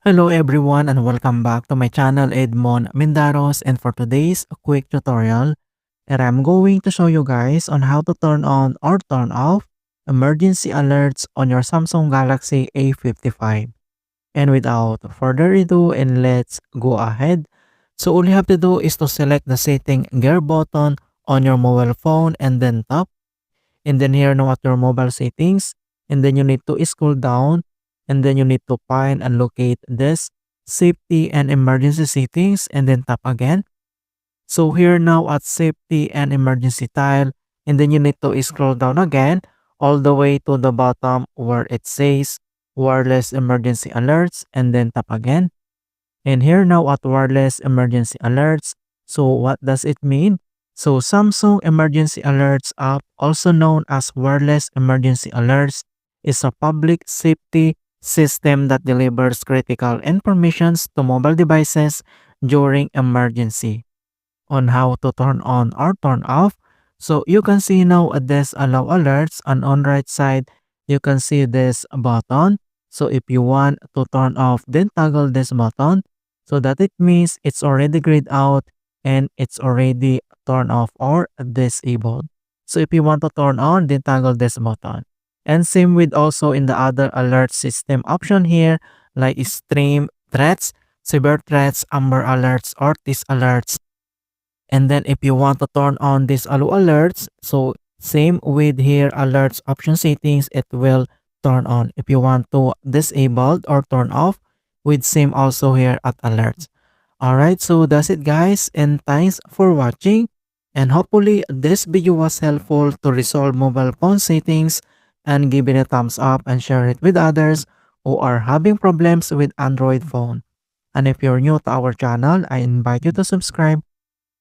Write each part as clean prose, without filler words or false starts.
Hello everyone and welcome back to my channel Edmund Mindaros, and for today's quick tutorial and I'm going to show you guys on how to turn on or turn off emergency alerts on your Samsung Galaxy A55. And without further ado, and let's go ahead. So all you have to do is to select the setting gear button on your mobile phone and then tap, and then here now at your mobile settings, and then you need to scroll down, and then you need to find and locate this safety and emergency settings, and then tap again. So here now at safety and emergency tile, and then you need to scroll down again all the way to the bottom where it says wireless emergency alerts, and then tap again. And here now at wireless emergency alerts, so what does it mean? So Samsung Emergency Alerts app, also known as Wireless Emergency Alerts, is a public safety system that delivers critical informations to mobile devices during emergency. On how to turn on or turn off, so you can see now this allow alerts, and on right side you can see this button. So if you want to turn off, then toggle this button, so that it means it's already grayed out and it's already turned off or disabled. So if you want to turn on, then toggle this button. And same with also in the other alert system option here, like extreme threats, severe threats, amber alerts, or these alerts. And then if you want to turn on these allow alerts, so same with here alerts option settings, it will turn on. If you want to disable or turn off, with same also here at alerts. Alright, so that's it guys, and thanks for watching, and hopefully this video was helpful to resolve mobile phone settings, and give it a thumbs up and share it with others who are having problems with Android phone. And if you're new to our channel, I invite you to subscribe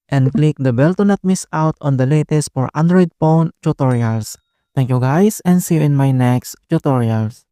and click the bell to not miss out on the latest for Android phone tutorials. Thank you guys, and see you in my next tutorials.